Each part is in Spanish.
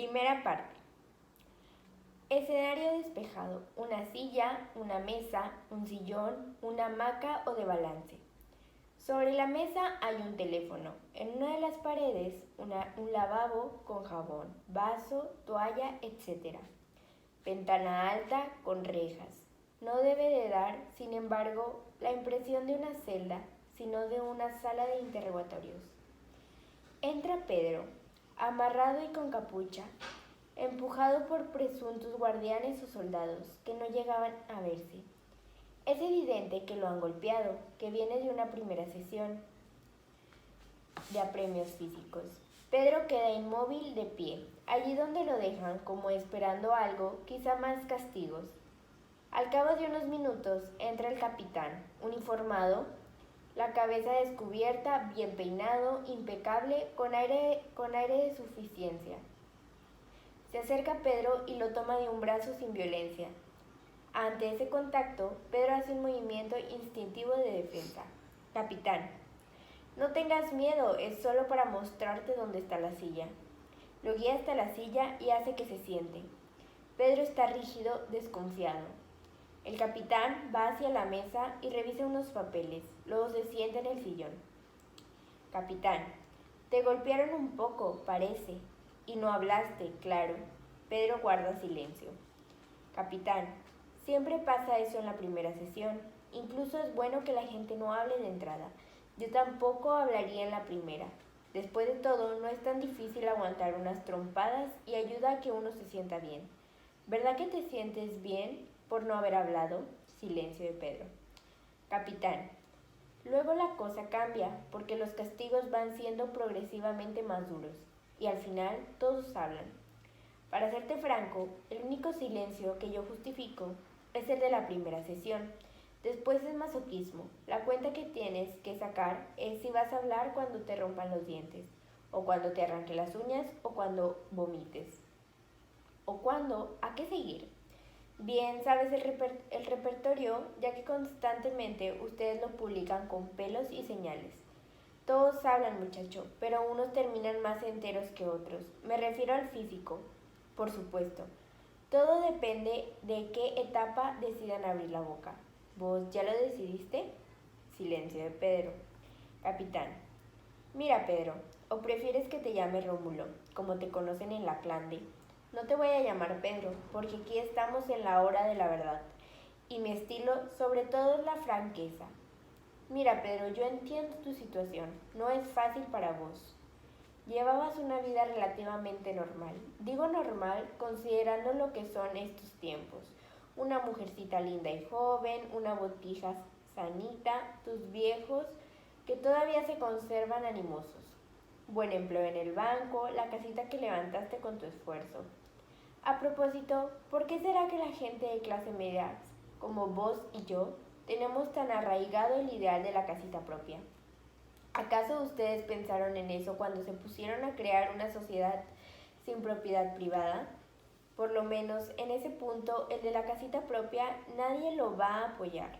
Primera parte. Escenario despejado. Una silla, una mesa, un sillón, una hamaca o de balance. Sobre la mesa hay un teléfono. En una de las paredes, un lavabo con jabón, vaso, toalla, etc. Ventana alta con rejas. No debe de dar, sin embargo, la impresión de una celda, sino de una sala de interrogatorios. Entra Pedro, amarrado y con capucha, empujado por presuntos guardianes o soldados que no llegaban a verse. Es evidente que lo han golpeado, que viene de una primera sesión de apremios físicos. Pedro queda inmóvil de pie, allí donde lo dejan, como esperando algo, quizá más castigos. Al cabo de unos minutos entra el capitán, uniformado, la cabeza descubierta, bien peinado, impecable, con aire de suficiencia. Se acerca a Pedro y lo toma de un brazo sin violencia. Ante ese contacto, Pedro hace un movimiento instintivo de defensa. Capitán, no tengas miedo, es solo para mostrarte dónde está la silla. Lo guía hasta la silla y hace que se siente. Pedro está rígido, desconfiado. El capitán va hacia la mesa y revisa unos papeles, luego se sienta en el sillón. Capitán, te golpearon un poco, parece, y no hablaste, claro. Pedro guarda silencio. Capitán, siempre pasa eso en la primera sesión. Incluso es bueno que la gente no hable de entrada. Yo tampoco hablaría en la primera. Después de todo, no es tan difícil aguantar unas trompadas y ayuda a que uno se sienta bien. ¿Verdad que te sientes bien por no haber hablado? Silencio de Pedro. Capitán, luego la cosa cambia porque los castigos van siendo progresivamente más duros y al final todos hablan. Para serte franco, el único silencio que yo justifico es el de la primera sesión. Después es masoquismo. La cuenta que tienes que sacar es si vas a hablar cuando te rompan los dientes, o cuando te arranquen las uñas, o cuando vomites. O cuando, ¿a qué seguir? Bien sabes el repertorio, ya que constantemente ustedes lo publican con pelos y señales. Todos hablan, muchacho, pero unos terminan más enteros que otros. Me refiero al físico, por supuesto. Todo depende de qué etapa decidan abrir la boca. ¿Vos ya lo decidiste? Silencio de Pedro. Capitán. Mira, Pedro, ¿o prefieres que te llame Rómulo, como te conocen en la clande? No te voy a llamar Pedro, porque aquí estamos en la hora de la verdad. Y mi estilo, sobre todo, es la franqueza. Mira, Pedro, yo entiendo tu situación. No es fácil para vos. Llevabas una vida relativamente normal. Digo normal considerando lo que son estos tiempos. Una mujercita linda y joven, una botija sanita, tus viejos que todavía se conservan animosos. Buen empleo en el banco, la casita que levantaste con tu esfuerzo. A propósito, ¿por qué será que la gente de clase media, como vos y yo, tenemos tan arraigado el ideal de la casita propia? ¿Acaso ustedes pensaron en eso cuando se pusieron a crear una sociedad sin propiedad privada? Por lo menos en ese punto, el de la casita propia, nadie lo va a apoyar.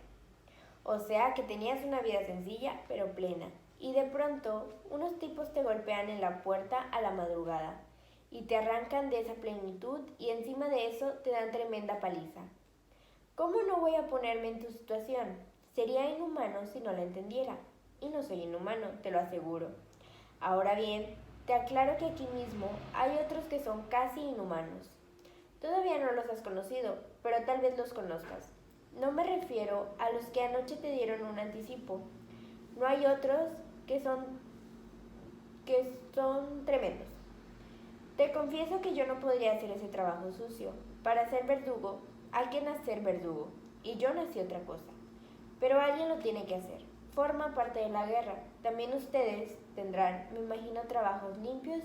O sea que tenías una vida sencilla pero plena, y de pronto unos tipos te golpean en la puerta a la madrugada y te arrancan de esa plenitud y encima de eso te dan tremenda paliza. ¿Cómo no voy a ponerme en tu situación? Sería inhumano si no la entendiera. Y no soy inhumano, te lo aseguro. Ahora bien, te aclaro que aquí mismo hay otros que son casi inhumanos. Todavía no los has conocido, pero tal vez los conozcas. No me refiero a los que anoche te dieron un anticipo. No hay otros que son tremendos. Te confieso que yo no podría hacer ese trabajo sucio. Para ser verdugo, hay que nacer verdugo. Y yo nací otra cosa. Pero alguien lo tiene que hacer. Forma parte de la guerra. También ustedes tendrán, me imagino, trabajos limpios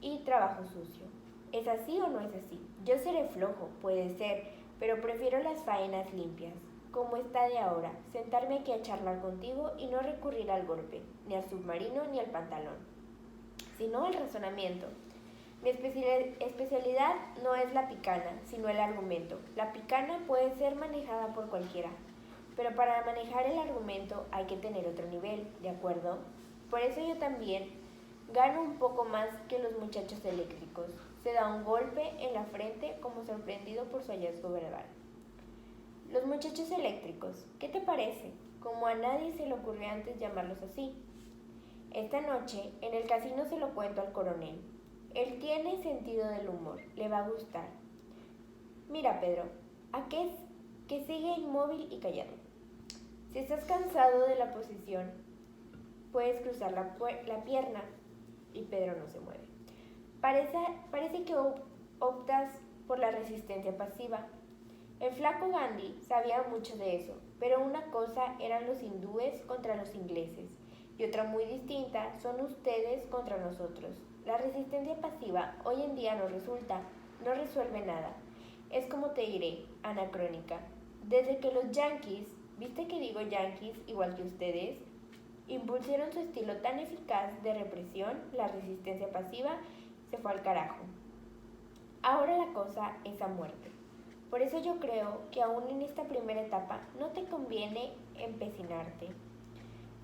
y trabajo sucio. ¿Es así o no es así? Yo seré flojo, puede ser, pero prefiero las faenas limpias, como está de ahora, sentarme aquí a charlar contigo y no recurrir al golpe, ni al submarino ni al pantalón, sino al razonamiento. Mi especialidad no es la picana, sino el argumento. La picana puede ser manejada por cualquiera, pero para manejar el argumento hay que tener otro nivel, ¿de acuerdo? Por eso yo también gano un poco más que los muchachos eléctricos. Se da un golpe en la frente como sorprendido por su hallazgo verbal. Los muchachos eléctricos, ¿qué te parece? Como a nadie se le ocurrió antes llamarlos así. Esta noche en el casino se lo cuento al coronel. Él tiene sentido del humor, le va a gustar. Mira, Pedro, ¿a qué es que sigue inmóvil y callado? Si estás cansado de la posición, puedes cruzar la pierna. Y Pedro no se mueve. Parece que optas por la resistencia pasiva. El flaco Gandhi sabía mucho de eso, pero una cosa eran los hindúes contra los ingleses y otra muy distinta son ustedes contra nosotros. La resistencia pasiva hoy en día no resuelve nada. Es como te diré, anacrónica. Desde que los yanquis, ¿viste que digo yanquis igual que ustedes? Impusieron su estilo tan eficaz de represión, la resistencia pasiva se fue al carajo. Ahora la cosa es a muerte. Por eso yo creo que aún en esta primera etapa no te conviene empecinarte.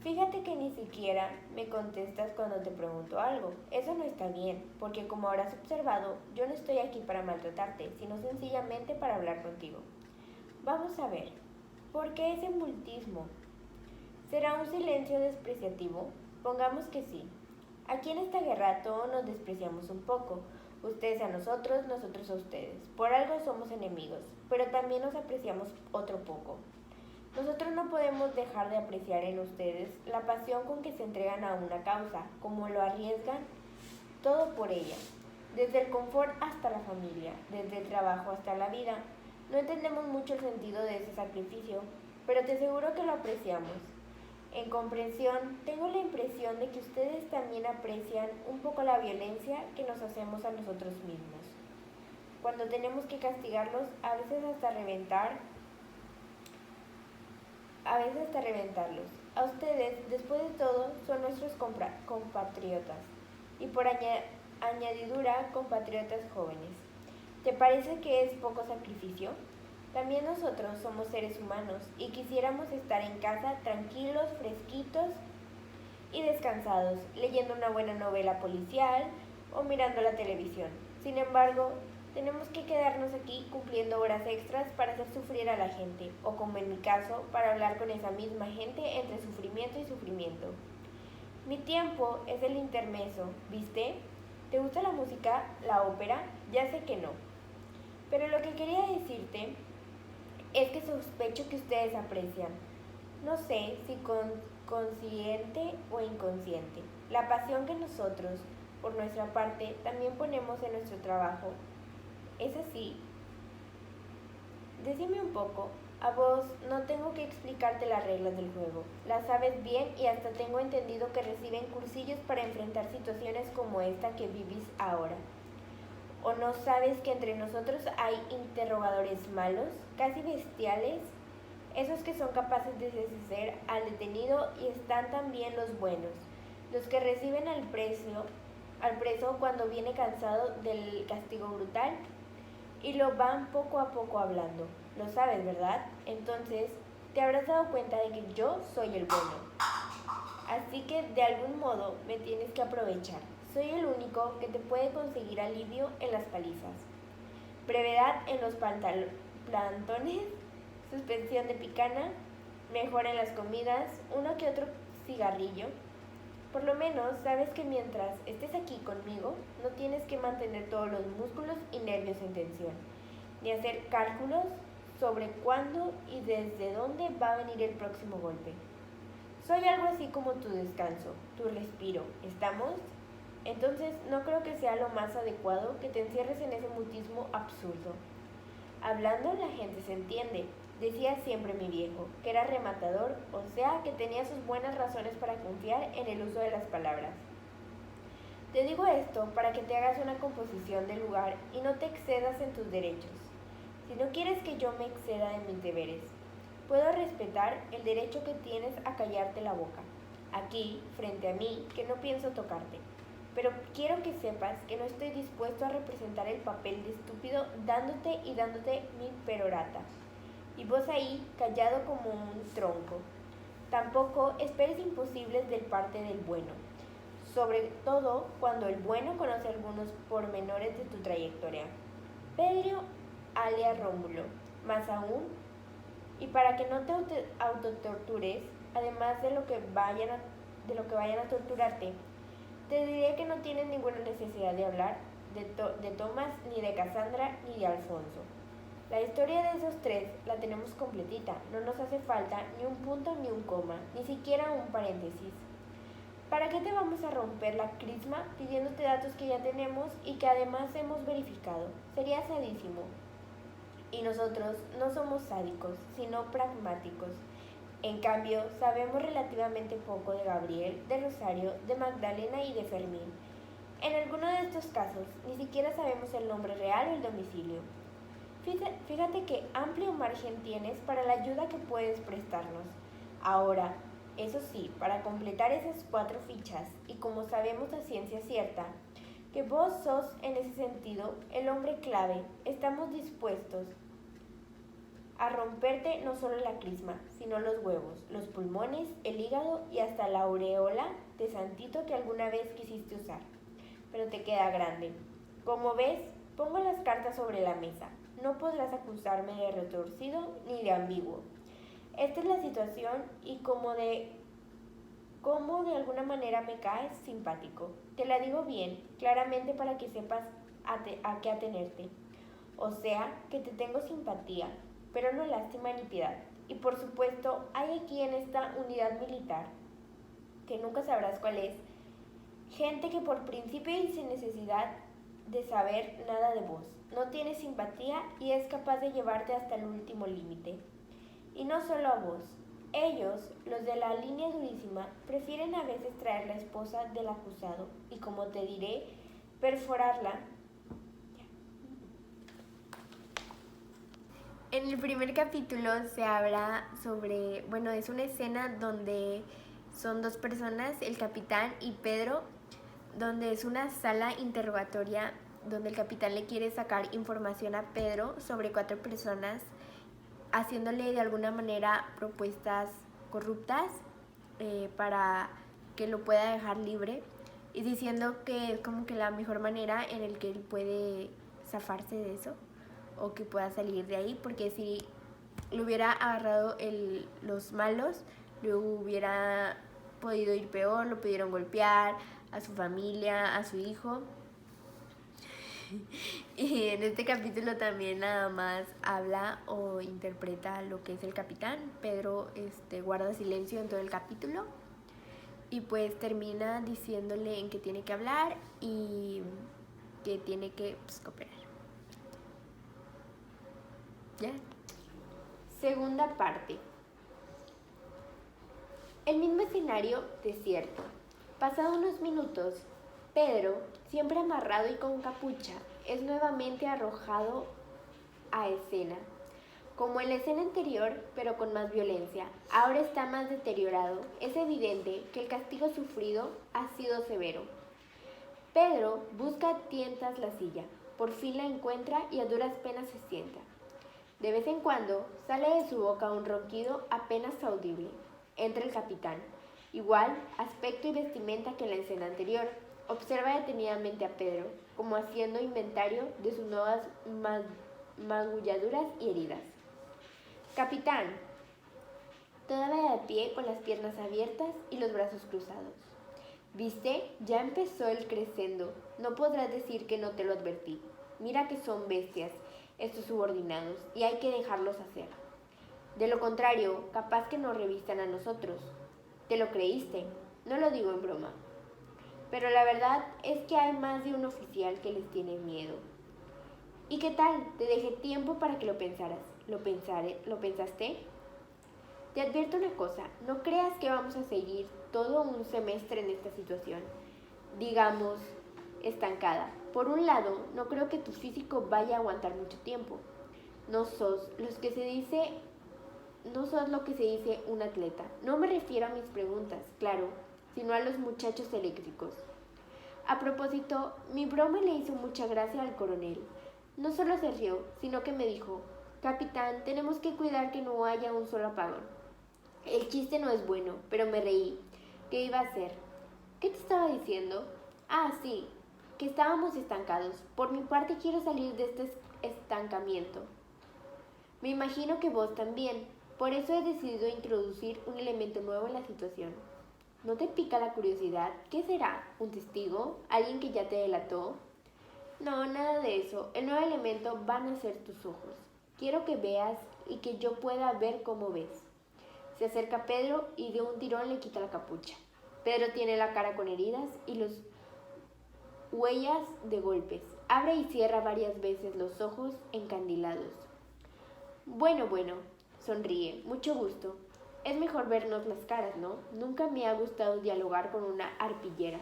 Fíjate que ni siquiera me contestas cuando te pregunto algo. Eso no está bien, porque como habrás observado, yo no estoy aquí para maltratarte, sino sencillamente para hablar contigo. Vamos a ver, ¿por qué ese mutismo? ¿Será un silencio despreciativo? Pongamos que sí. Aquí en esta guerra todos nos despreciamos un poco. Ustedes a nosotros, nosotros a ustedes. Por algo somos enemigos, pero también nos apreciamos otro poco. Nosotros no podemos dejar de apreciar en ustedes la pasión con que se entregan a una causa, como lo arriesgan todo por ella, desde el confort hasta la familia, desde el trabajo hasta la vida. No entendemos mucho el sentido de ese sacrificio, pero te aseguro que lo apreciamos. En comprensión, tengo la impresión de que ustedes también aprecian un poco la violencia que nos hacemos a nosotros mismos. Cuando tenemos que castigarlos, a veces hasta reventarlos. A ustedes, después de todo, son nuestros compatriotas y por añadidura, compatriotas jóvenes. ¿Te parece que es poco sacrificio? También nosotros somos seres humanos y quisiéramos estar en casa tranquilos, fresquitos y descansados, leyendo una buena novela policial o mirando la televisión. Sin embargo, tenemos que quedarnos aquí cumpliendo horas extras para hacer sufrir a la gente, o como en mi caso, para hablar con esa misma gente entre sufrimiento y sufrimiento. Mi tiempo es el intermezzo, ¿viste? ¿Te gusta la música, la ópera? Ya sé que no. Pero lo que quería decirte es que sospecho que ustedes aprecian, no sé si consciente o inconsciente, la pasión que nosotros, por nuestra parte, también ponemos en nuestro trabajo. ¿Es así? Decime un poco. A vos no tengo que explicarte las reglas del juego. Las sabes bien y hasta tengo entendido que reciben cursillos para enfrentar situaciones como esta que vivís ahora. ¿O no sabes que entre nosotros hay interrogadores malos, casi bestiales? Esos que son capaces de deshacer al detenido, y están también los buenos, los que reciben al preso cuando viene cansado del castigo brutal y lo van poco a poco hablando. Lo sabes, ¿verdad? Entonces, te habrás dado cuenta de que yo soy el bueno. Así que, de algún modo, me tienes que aprovechar. Soy el único que te puede conseguir alivio en las palizas, brevedad en los plantones, suspensión de picana, mejora en las comidas, uno que otro cigarrillo. Por lo menos sabes que mientras estés aquí conmigo, no tienes que mantener todos los músculos y nervios en tensión, ni hacer cálculos sobre cuándo y desde dónde va a venir el próximo golpe. Soy algo así como tu descanso, tu respiro. ¿Estamos? Entonces no creo que sea lo más adecuado que te encierres en ese mutismo absurdo. Hablando la gente se entiende, decía siempre mi viejo, que era rematador, o sea que tenía sus buenas razones para confiar en el uso de las palabras. Te digo esto para que te hagas una composición del lugar y no te excedas en tus derechos. Si no quieres que yo me exceda de mis deberes, puedo respetar el derecho que tienes a callarte la boca, aquí, frente a mí, que no pienso tocarte. Pero quiero que sepas que no estoy dispuesto a representar el papel de estúpido dándote mi perorata. Y vos ahí, callado como un tronco. Tampoco esperes imposibles del parte del bueno. sobre todo cuando el bueno conoce algunos pormenores de tu trayectoria. Pedro alias Rómulo, más aún, y para que no te autotortures, además de lo que vayan a torturarte, te diré que no tienes ninguna necesidad de hablar de Tomás, ni de Cassandra, ni de Alfonso. La historia de esos tres la tenemos completita, no nos hace falta ni un punto ni un coma, ni siquiera un paréntesis. ¿Para qué te vamos a romper la crisma pidiéndote datos que ya tenemos y que además hemos verificado? Sería sadísimo. Y nosotros no somos sádicos, sino pragmáticos. En cambio, sabemos relativamente poco de Gabriel, de Rosario, de Magdalena y de Fermín. En alguno de estos casos, ni siquiera sabemos el nombre real o el domicilio. Fíjate qué amplio margen tienes para la ayuda que puedes prestarnos. Ahora, eso sí, para completar esas 4 fichas, y como sabemos a ciencia cierta, que vos sos en ese sentido el hombre clave, estamos dispuestos a romperte no solo la crisma, sino los huevos, los pulmones, el hígado y hasta la aureola de santito que alguna vez quisiste usar. Pero te queda grande. Como ves, pongo las cartas sobre la mesa. No podrás acusarme de retorcido ni de ambiguo. Esta es la situación y como de alguna manera me caes simpático. Te la digo bien, claramente para que sepas a qué atenerte. O sea, que te tengo simpatía, pero no lástima ni piedad. Y por supuesto, hay aquí en esta unidad militar, que nunca sabrás cuál es, gente que por principio y sin necesidad de saber nada de vos, no tiene simpatía y es capaz de llevarte hasta el último límite. Y no solo a vos. Ellos, los de la línea durísima, prefieren a veces traer la esposa del acusado y, como te diré, perforarla. En el primer capítulo se habla sobre, es una escena donde son 2 personas, el capitán y Pedro, donde es una sala interrogatoria donde el capitán le quiere sacar información a Pedro sobre 4 personas, haciéndole de alguna manera propuestas corruptas para que lo pueda dejar libre y diciendo que es como que la mejor manera en el que él puede zafarse de eso o que pueda salir de ahí, porque si lo hubiera agarrado los malos, le hubiera podido ir peor, lo pudieron golpear a su familia, a su hijo. Y en este capítulo también nada más habla o interpreta lo que es el capitán. Pedro guarda silencio en todo el capítulo y pues termina diciéndole en qué tiene que hablar y que tiene que cooperar. ¿Ya? Segunda parte. El mismo escenario desierto. Pasado unos minutos, Pedro, siempre amarrado y con capucha, es nuevamente arrojado a escena. Como en la escena anterior, pero con más violencia, ahora está más deteriorado. Es evidente que el castigo sufrido ha sido severo. Pedro busca a tientas la silla, por fin la encuentra y a duras penas se sienta. De vez en cuando sale de su boca un ronquido apenas audible. Entra el capitán, igual aspecto y vestimenta que en la escena anterior. Observa detenidamente a Pedro, como haciendo inventario de sus nuevas magulladuras y heridas. Capitán, todavía de pie con las piernas abiertas y los brazos cruzados. ¿Viste? Ya empezó el crescendo. No podrás decir que no te lo advertí. Mira que son bestias estos subordinados y hay que dejarlos hacer. De lo contrario, capaz que nos revistan a nosotros. ¿Te lo creíste? No lo digo en broma. Pero la verdad es que hay más de un oficial que les tiene miedo. ¿Y qué tal? Te dejé tiempo para que lo pensaras. ¿Lo pensaste? Te advierto una cosa, no creas que vamos a seguir todo un semestre en esta situación, digamos, estancada. Por un lado, no creo que tu físico vaya a aguantar mucho tiempo. No sos lo que se dice un atleta. No me refiero a mis preguntas, claro, sino a los muchachos eléctricos. A propósito, mi broma le hizo mucha gracia al coronel. No solo se rió, sino que me dijo: Capitán, tenemos que cuidar que no haya un solo apagón. El chiste no es bueno, pero me reí. ¿Qué iba a hacer? ¿Qué te estaba diciendo? Ah, sí, que estábamos estancados. Por mi parte quiero salir de este estancamiento. Me imagino que vos también. Por eso he decidido introducir un elemento nuevo en la situación. ¿No te pica la curiosidad? ¿Qué será? ¿Un testigo? ¿Alguien que ya te delató? No, nada de eso. El nuevo elemento van a ser tus ojos. Quiero que veas y que yo pueda ver cómo ves. Se acerca Pedro y de un tirón le quita la capucha. Pedro tiene la cara con heridas y las huellas de golpes. Abre y cierra varias veces los ojos encandilados. Bueno, sonríe. Mucho gusto. Es mejor vernos las caras, ¿no? Nunca me ha gustado dialogar con una arpillera.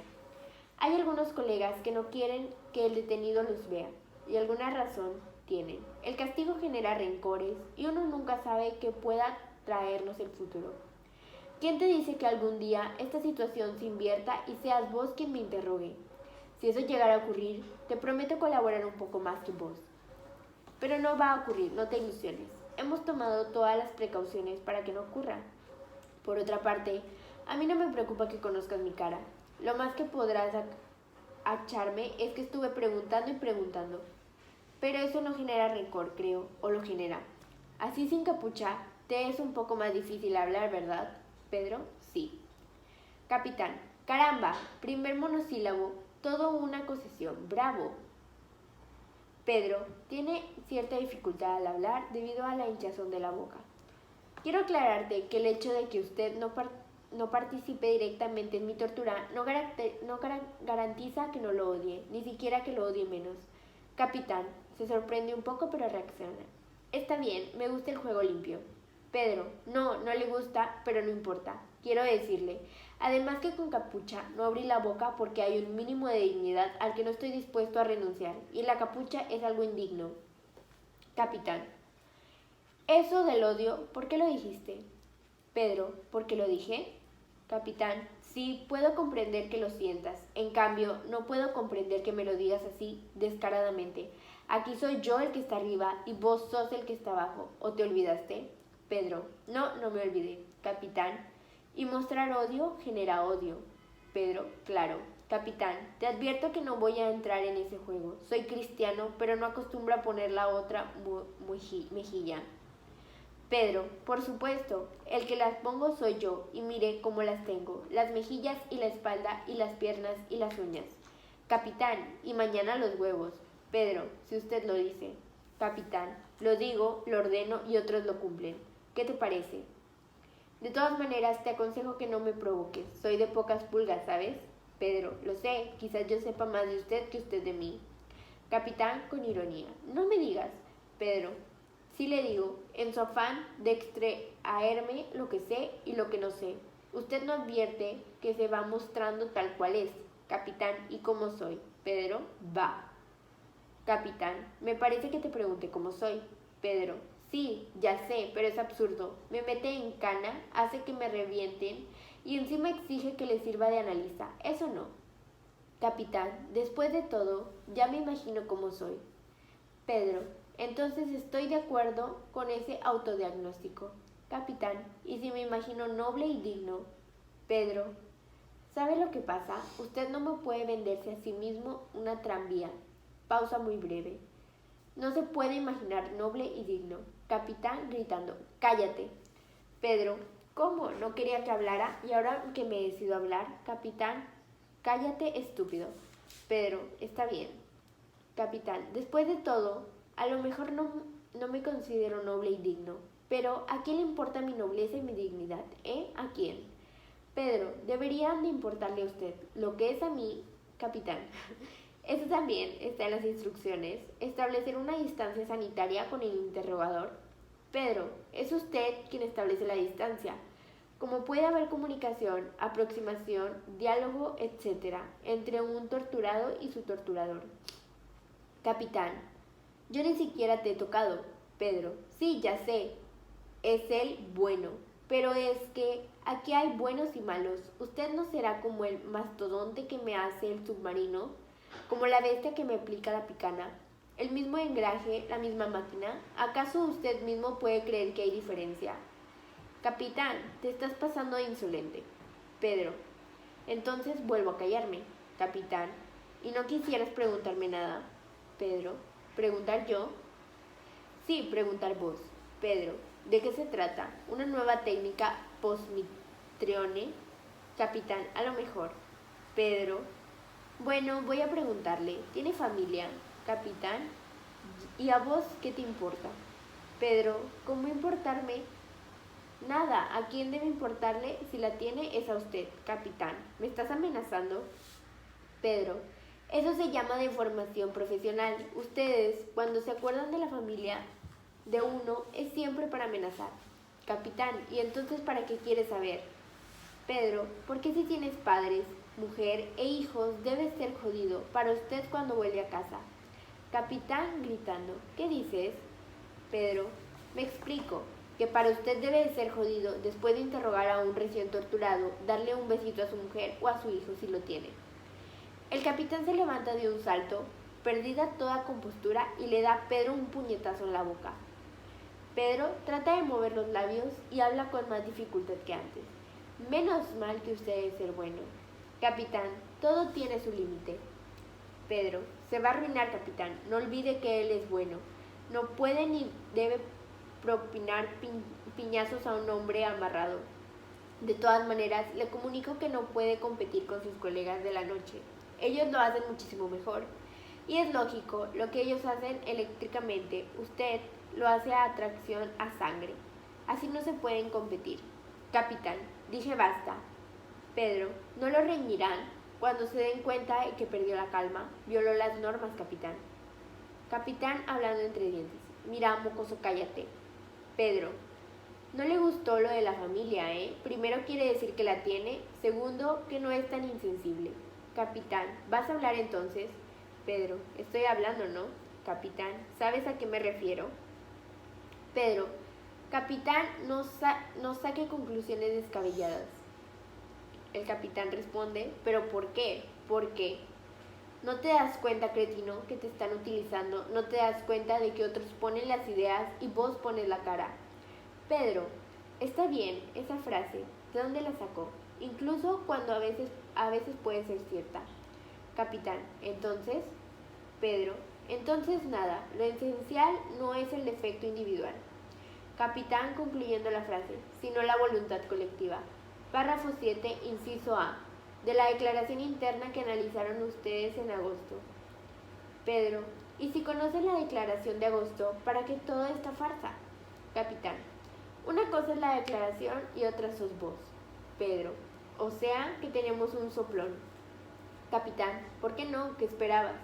Hay algunos colegas que no quieren que el detenido los vea, y alguna razón tienen. El castigo genera rencores y uno nunca sabe qué pueda traernos el futuro. ¿Quién te dice que algún día esta situación se invierta y seas vos quien me interrogue? Si eso llegara a ocurrir, te prometo colaborar un poco más que vos. Pero no va a ocurrir, no te ilusiones. Hemos tomado todas las precauciones para que no ocurra. Por otra parte, a mí no me preocupa que conozcas mi cara. Lo más que podrás acharme es que estuve preguntando y preguntando. Pero eso no genera rencor, creo, o lo genera. Así sin capucha, te es un poco más difícil hablar, ¿verdad? Pedro, sí. Capitán, caramba, primer monosílabo, todo una concesión, bravo. Pedro tiene cierta dificultad al hablar debido a la hinchazón de la boca. Quiero aclararte que el hecho de que usted no participe directamente en mi tortura no garantiza que no lo odie, ni siquiera que lo odie menos. Capitán, se sorprende un poco pero reacciona. Está bien, me gusta el juego limpio. Pedro, no le gusta, pero no importa. Quiero decirle, además que con capucha no abrí la boca porque hay un mínimo de dignidad al que no estoy dispuesto a renunciar, y la capucha es algo indigno. Capitán, eso del odio, ¿por qué lo dijiste? Pedro, ¿por qué lo dije? Capitán, sí, puedo comprender que lo sientas. En cambio, no puedo comprender que me lo digas así, descaradamente. Aquí soy yo el que está arriba y vos sos el que está abajo. ¿O te olvidaste? Pedro, no me olvidé. Capitán, y mostrar odio genera odio. Pedro, claro. Capitán, te advierto que no voy a entrar en ese juego. Soy cristiano, pero no acostumbro a poner la otra mejilla. Pedro, por supuesto, el que las pongo soy yo, y mire cómo las tengo, las mejillas y la espalda y las piernas y las uñas. Capitán, y mañana los huevos. Pedro, si usted lo dice. Capitán, lo digo, lo ordeno y otros lo cumplen. ¿Qué te parece? De todas maneras, te aconsejo que no me provoques. Soy de pocas pulgas, ¿sabes? Pedro, lo sé, quizás yo sepa más de usted que usted de mí. Capitán, con ironía. No me digas. Pedro, sí le digo, en su afán de extraerme lo que sé y lo que no sé. Usted no advierte que se va mostrando tal cual es. Capitán, ¿y cómo soy? Pedro, va. Capitán, me parece que te pregunté cómo soy. Pedro, sí, ya sé, pero es absurdo. Me mete en cana, hace que me revienten y encima exige que le sirva de analista. Eso no. Capitán, después de todo, ya me imagino cómo soy. Pedro, entonces estoy de acuerdo con ese autodiagnóstico. Capitán, ¿y si me imagino noble y digno? Pedro, ¿sabe lo que pasa? Usted no me puede venderse a sí mismo una tranvía. Pausa muy breve. No se puede imaginar noble y digno. Capitán gritando, cállate. Pedro, ¿cómo? No quería que hablara y ahora que me decido hablar. Capitán, cállate, estúpido. Pedro, está bien. Capitán, después de todo, a lo mejor no me considero noble y digno. Pero, ¿a quién le importa mi nobleza y mi dignidad? ¿A quién? Pedro, deberían de importarle a usted. Lo que es a mí, capitán. Eso también está en las instrucciones. Establecer una distancia sanitaria con el interrogador. Pedro, es usted quien establece la distancia. Como puede haber comunicación, aproximación, diálogo, etc. entre un torturado y su torturador. Capitán, yo ni siquiera te he tocado. Pedro, sí, ya sé. Es el bueno. Pero es que aquí hay buenos y malos. Usted no será como el mastodonte que me hace el submarino, como la bestia que me aplica la picana. El mismo engraje, la misma máquina. ¿Acaso usted mismo puede creer que hay diferencia? Capitán, te estás pasando de insolente. Pedro, Entonces vuelvo a callarme. Capitán, ¿y no quisieras preguntarme nada? Pedro, ¿preguntar yo? Sí, preguntar vos. Pedro, ¿de qué se trata? ¿Una nueva técnica postmitrione? Capitán, a lo mejor. Pedro, bueno, voy a preguntarle. ¿Tiene familia? Capitán, ¿y a vos qué te importa? Pedro, ¿cómo importarme? Nada, ¿a quién debe importarle? Si la tiene es a usted, capitán. ¿Me estás amenazando? Pedro, eso se llama deformación profesional. Ustedes, cuando se acuerdan de la familia de uno, es siempre para amenazar. Capitán, ¿y entonces para qué quieres saber? Pedro, porque si tienes padres, mujer e hijos, debe ser jodido para usted cuando vuelve a casa. Capitán gritando, ¿qué dices? Pedro, me explico, que para usted debe de ser jodido después de interrogar a un recién torturado, darle un besito a su mujer o a su hijo si lo tiene. El capitán se levanta de un salto, perdida toda compostura, y le da a Pedro un puñetazo en la boca. Pedro trata de mover los labios y habla con más dificultad que antes. Menos mal que usted debe ser bueno. Capitán, todo tiene su límite. Pedro, se va a arruinar, capitán. No olvide que él es bueno. No puede ni debe propinar piñazos a un hombre amarrado. De todas maneras, le comunico que no puede competir con sus colegas de la noche. Ellos lo hacen muchísimo mejor. Y es lógico, lo que ellos hacen eléctricamente, usted lo hace a atracción a sangre. Así no se pueden competir. Capitán, dije basta. Pedro, ¿no lo reñirán cuando se den cuenta de que perdió la calma? Violó las normas, capitán. Capitán hablando entre dientes. Mira, mocoso, cállate. Pedro, no le gustó lo de la familia, ¿eh? Primero quiere decir que la tiene, segundo que no es tan insensible. Capitán, ¿vas a hablar entonces? Pedro, estoy hablando, ¿no? Capitán, ¿sabes a qué me refiero? Pedro, capitán, no saque conclusiones descabelladas. El capitán responde, ¿pero por qué? ¿Por qué? ¿No te das cuenta, cretino, que te están utilizando? ¿No te das cuenta de que otros ponen las ideas y vos pones la cara? Pedro, está bien, esa frase, ¿de dónde la sacó? Incluso cuando a veces puede ser cierta. Capitán, entonces, Pedro, entonces nada, lo esencial no es el defecto individual. Capitán concluyendo la frase, sino la voluntad colectiva. Párrafo 7, inciso A, de la declaración interna que analizaron ustedes en agosto. Pedro, ¿y si conocen la declaración de agosto, para qué toda esta farsa? Capitán, una cosa es la declaración y otra sos vos. Pedro, o sea que tenemos un soplón. Capitán, ¿por qué no? ¿Qué esperabas?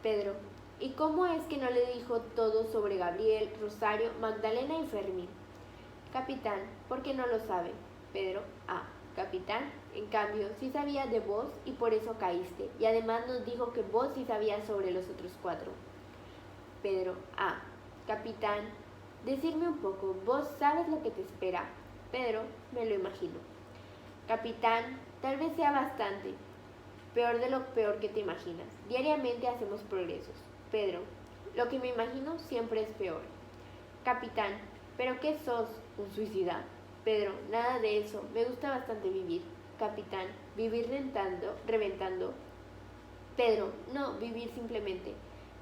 Pedro, ¿y cómo es que no le dijo todo sobre Gabriel, Rosario, Magdalena y Fermín? Capitán, ¿por qué no lo sabe? Pedro, capitán, en cambio, sí sabía de vos y por eso caíste, y además nos dijo que vos sí sabías sobre los otros 4. Pedro, capitán, decirme un poco, ¿vos sabes lo que te espera? Pedro, me lo imagino. Capitán, tal vez sea bastante, peor de lo peor que te imaginas. Diariamente hacemos progresos. Pedro, lo que me imagino siempre es peor. Capitán, ¿pero qué sos? ¿Un suicida? Pedro, nada de eso, me gusta bastante vivir. Capitán, vivir reventando. Pedro, no, vivir simplemente.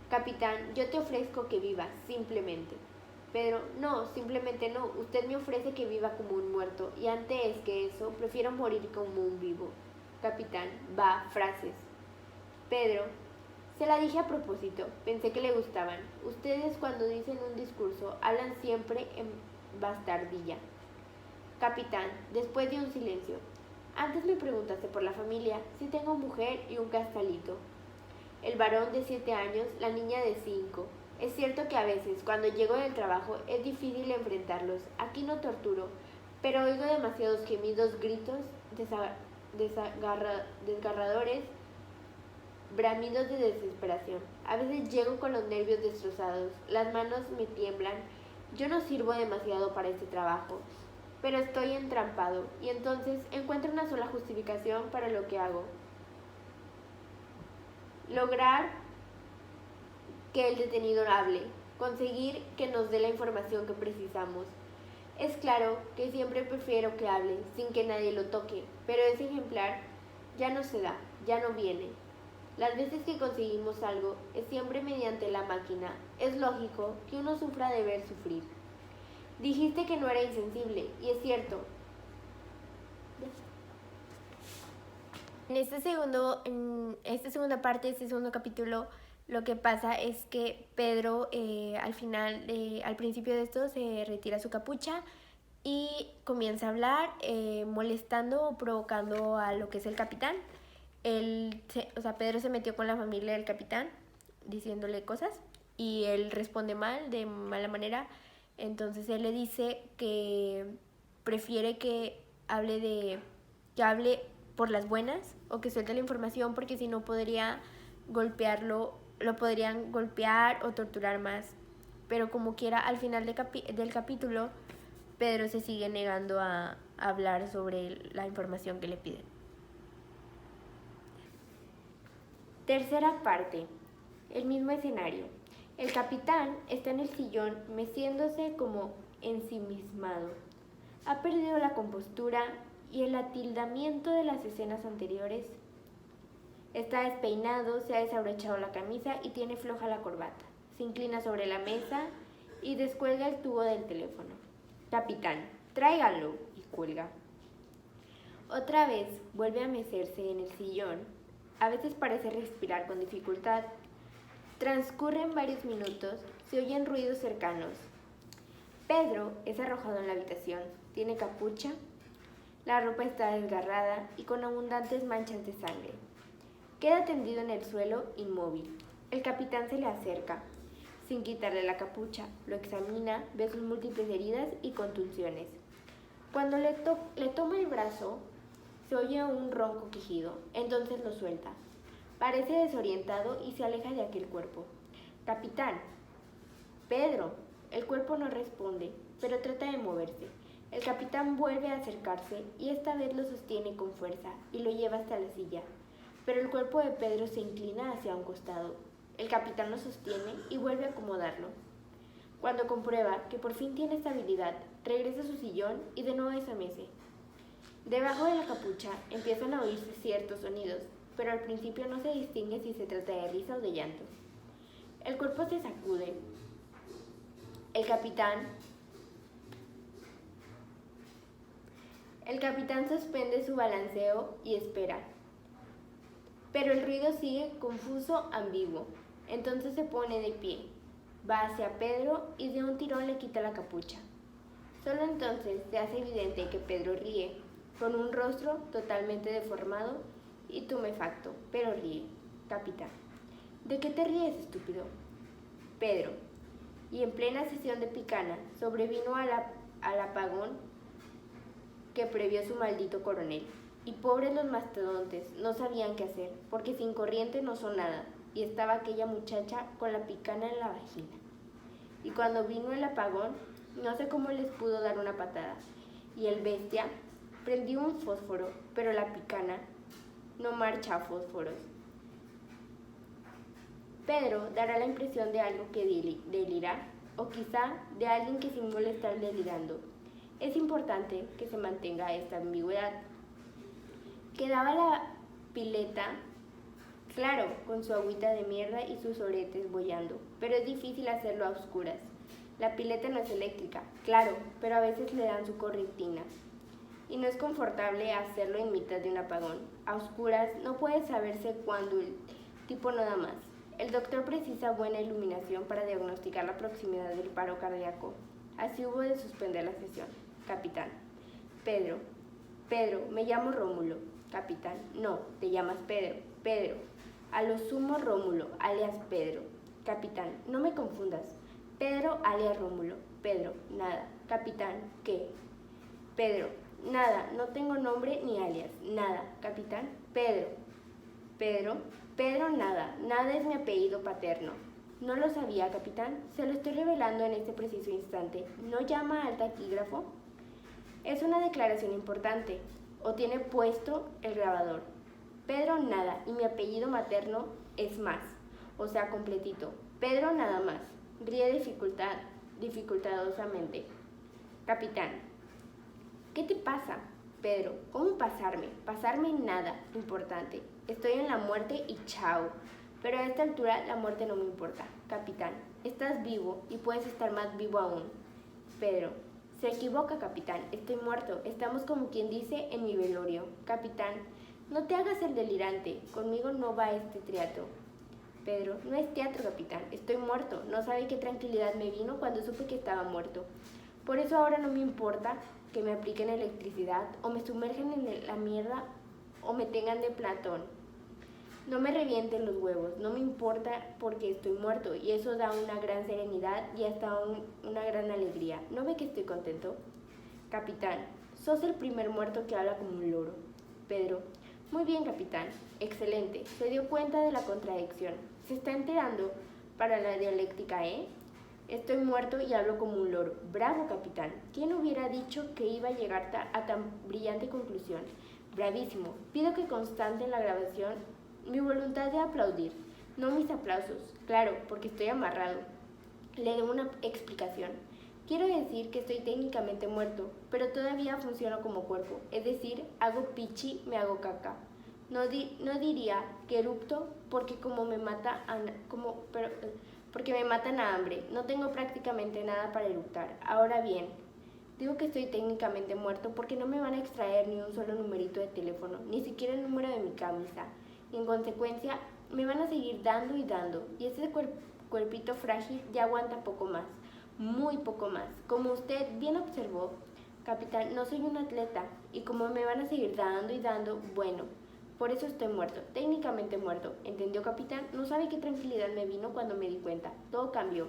Capitán, yo te ofrezco que vivas, simplemente. Pedro, no, simplemente no, usted me ofrece que viva como un muerto, y antes que eso, prefiero morir como un vivo. Capitán, frases. Pedro, se la dije a propósito, pensé que le gustaban. Ustedes cuando dicen un discurso, hablan siempre en bastardilla. Capitán, después de un silencio. Antes me preguntaste por la familia, si tengo mujer y un castalito. El varón de 7 años, la niña de 5. Es cierto que a veces, cuando llego del trabajo, es difícil enfrentarlos. Aquí no torturo, pero oigo demasiados gemidos, gritos, desgarradores, bramidos de desesperación. A veces llego con los nervios destrozados, las manos me tiemblan. Yo no sirvo demasiado para este trabajo, pero estoy entrampado, y entonces encuentro una sola justificación para lo que hago. Lograr que el detenido hable, conseguir que nos dé la información que precisamos. Es claro que siempre prefiero que hable, sin que nadie lo toque, pero es ejemplar Ya no se da, ya no viene. Las veces que conseguimos algo es siempre mediante la máquina. Es lógico que uno sufra de ver sufrir. Dijiste que no era insensible, y es cierto. En esta segunda parte, este segundo capítulo, lo que pasa es que Pedro al principio de esto se retira su capucha y comienza a hablar molestando o provocando a lo que es el capitán. Pedro se metió con la familia del capitán diciéndole cosas y él responde mal, de mala manera. Entonces él le dice que prefiere que hable por las buenas o que suelte la información, porque si no podría golpearlo, lo podrían golpear o torturar más. Pero como quiera, al final del capítulo, Pedro se sigue negando a hablar sobre la información que le piden. Tercera parte. El mismo escenario. El capitán está en el sillón meciéndose como ensimismado. Ha perdido la compostura y el atildamiento de las escenas anteriores. Está despeinado, se ha desabrochado la camisa y tiene floja la corbata. Se inclina sobre la mesa y descuelga el tubo del teléfono. Capitán, tráigalo, y cuelga. Otra vez vuelve a mecerse en el sillón. A veces parece respirar con dificultad. Transcurren varios minutos, se oyen ruidos cercanos. Pedro es arrojado en la habitación. Tiene capucha. La ropa está desgarrada y con abundantes manchas de sangre. Queda tendido en el suelo, inmóvil. El capitán se le acerca, sin quitarle la capucha. Lo examina, ve sus múltiples heridas y contusiones. Cuando le toma el brazo, se oye un ronco quejido. Entonces lo suelta. Parece desorientado y se aleja de aquel cuerpo. Capitán. Pedro. El cuerpo no responde, pero trata de moverse. El capitán vuelve a acercarse y esta vez lo sostiene con fuerza y lo lleva hasta la silla. Pero el cuerpo de Pedro se inclina hacia un costado. El capitán lo sostiene y vuelve a acomodarlo. Cuando comprueba que por fin tiene estabilidad, regresa a su sillón y de nuevo se mece. Debajo de la capucha empiezan a oírse ciertos sonidos, pero al principio no se distingue si se trata de risa o de llanto. El cuerpo se sacude. El capitán suspende su balanceo y espera. Pero el ruido sigue confuso, ambiguo. Entonces se pone de pie, va hacia Pedro y de un tirón le quita la capucha. Solo entonces se hace evidente que Pedro ríe, con un rostro totalmente deformado y tumefacto, pero ríe. Capitán. ¿De qué te ríes, estúpido? Pedro. Y en plena sesión de picana sobrevino al apagón que previó su maldito coronel. Y pobres los mastodontes, no sabían qué hacer, porque sin corriente no son nada, y estaba aquella muchacha con la picana en la vagina. Y cuando vino el apagón, no sé cómo les pudo dar una patada, y el bestia prendió un fósforo, pero la picana no marcha a fósforos. Pedro dará la impresión de algo que delira, o quizá de alguien que simula estar delirando. Es importante que se mantenga esta ambigüedad. Quedaba la pileta, claro, con su agüita de mierda y sus oretes bollando, pero es difícil hacerlo a oscuras. La pileta no es eléctrica, claro, pero a veces le dan su correntina. Y no es confortable hacerlo en mitad de un apagón. A oscuras no puede saberse cuándo el tipo no da más. El doctor precisa buena iluminación para diagnosticar la proximidad del paro cardíaco. Así hubo de suspender la sesión. Capitán. Pedro, me llamo Rómulo. Capitán. No, te llamas Pedro. Pedro. A lo sumo Rómulo, alias Pedro. Capitán. No me confundas. Pedro, alias Rómulo. Pedro. Nada. Capitán. ¿Qué? Pedro. Nada. No tengo nombre ni alias. Nada. Capitán. Pedro. Pedro, nada. Nada es mi apellido paterno. ¿No lo sabía, capitán? Se lo estoy revelando en este preciso instante. ¿No llama al taquígrafo? Es una declaración importante. ¿O tiene puesto el grabador? Pedro nada, y mi apellido materno es más, o sea, completito. Pedro nada más. Ríe dificultadosamente. Capitán. ¿Qué te pasa? Pedro, ¿cómo pasarme? Pasarme nada, importante. Estoy en la muerte y chao. Pero a esta altura la muerte no me importa. Capitán, estás vivo y puedes estar más vivo aún. Pedro, se equivoca, capitán. Estoy muerto. Estamos como quien dice en mi velorio. Capitán, no te hagas el delirante. Conmigo no va este teatro. Pedro, no es teatro, capitán. Estoy muerto. No sabe qué tranquilidad me vino cuando supe que estaba muerto. Por eso ahora no me importa que me apliquen electricidad o me sumergen en la mierda o me tengan de Platón. No me revienten los huevos, no me importa porque estoy muerto y eso da una gran serenidad y hasta una gran alegría. ¿No ve que estoy contento? Capitán, sos el primer muerto que habla como un loro. Pedro, muy bien, capitán, excelente, se dio cuenta de la contradicción. Se está enterando para la dialéctica, ¿eh? Estoy muerto y hablo como un loro. Bravo, capitán. ¿Quién hubiera dicho que iba a llegar a tan brillante conclusión? Bravísimo. Pido que constante en la grabación mi voluntad de aplaudir, no mis aplausos. Claro, porque estoy amarrado. Le doy una explicación. Quiero decir que estoy técnicamente muerto, pero todavía funciono como cuerpo. Es decir, hago pichi, me hago caca. No diría que erupto porque porque me matan a hambre. No tengo prácticamente nada para eructar. Ahora bien, digo que estoy técnicamente muerto porque no me van a extraer ni un solo numerito de teléfono, ni siquiera el número de mi camisa. Y en consecuencia, me van a seguir dando y dando. Y ese cuerpito frágil ya aguanta poco más, muy poco más. Como usted bien observó, capitán, no soy un atleta. Y como me van a seguir dando y dando, bueno, por eso estoy muerto, técnicamente muerto. ¿Entendió, capitán? No sabe qué tranquilidad me vino cuando me di cuenta. Todo cambió.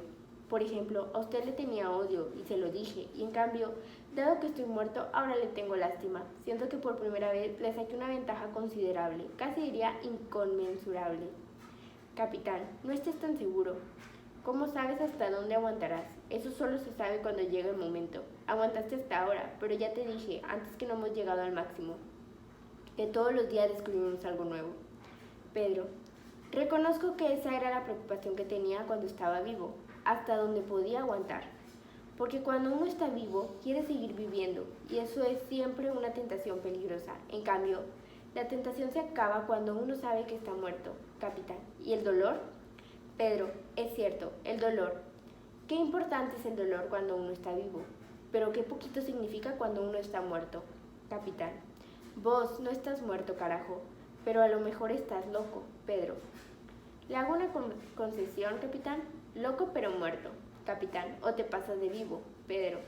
Por ejemplo, a usted le tenía odio y se lo dije. Y en cambio, dado que estoy muerto, ahora le tengo lástima. Siento que por primera vez le saqué una ventaja considerable, casi diría inconmensurable. Capitán, no estés tan seguro. ¿Cómo sabes hasta dónde aguantarás? Eso solo se sabe cuando llega el momento. Aguantaste hasta ahora, pero ya te dije, antes que no hemos llegado al máximo, que todos los días descubrimos algo nuevo. Pedro, reconozco que esa era la preocupación que tenía cuando estaba vivo, hasta donde podía aguantar. Porque cuando uno está vivo, quiere seguir viviendo, y eso es siempre una tentación peligrosa. En cambio, la tentación se acaba cuando uno sabe que está muerto, capitán. ¿Y el dolor? Pedro, es cierto, el dolor. Qué importante es el dolor cuando uno está vivo, pero qué poquito significa cuando uno está muerto, capitán. Vos no estás muerto, carajo, pero a lo mejor estás loco, Pedro. ¿Le hago una concesión, capitán? Loco pero muerto, capitán, o te pasas de vivo, Pedro.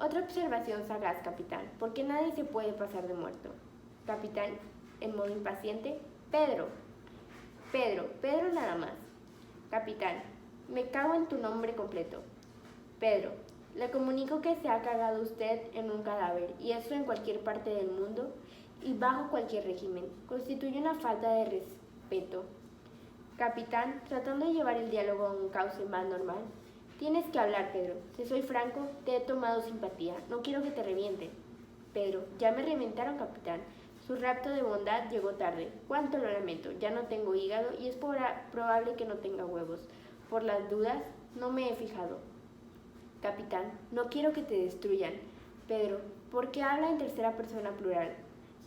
Otra observación sagaz, capitán, porque nadie se puede pasar de muerto. Capitán, en modo impaciente, Pedro. Pedro nada más. Capitán, me cago en tu nombre completo. Pedro, le comunico que se ha cagado usted en un cadáver, y eso en cualquier parte del mundo y bajo cualquier régimen. Constituye una falta de respeto. Capitán, tratando de llevar el diálogo a un cauce más normal. Tienes que hablar, Pedro. Si soy franco, te he tomado simpatía. No quiero que te revienten. Pedro, ya me reventaron, capitán. Su rapto de bondad llegó tarde. Cuánto lo lamento. Ya no tengo hígado y es probable que no tenga huevos. Por las dudas, no me he fijado. Capitán, no quiero que te destruyan. Pedro, ¿por qué habla en tercera persona plural?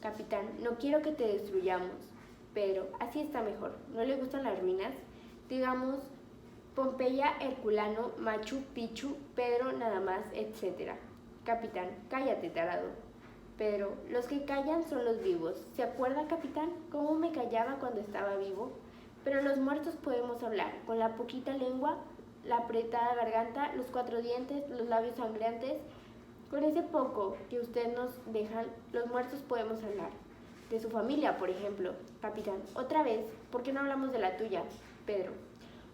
Capitán, no quiero que te destruyamos. Pedro, así está mejor. ¿No le gustan las ruinas? Digamos, Pompeya, Herculano, Machu Picchu, Pedro nada más, etc. Capitán, cállate, tarado. Pedro, los que callan son los vivos. ¿Se acuerda, capitán, cómo me callaba cuando estaba vivo? Pero los muertos podemos hablar, con la poquita lengua, la apretada garganta, los 4 dientes, los labios sangrantes. Con ese poco que usted nos dejan, los muertos podemos hablar. De su familia, por ejemplo. Capitán, otra vez, ¿por qué no hablamos de la tuya? Pedro,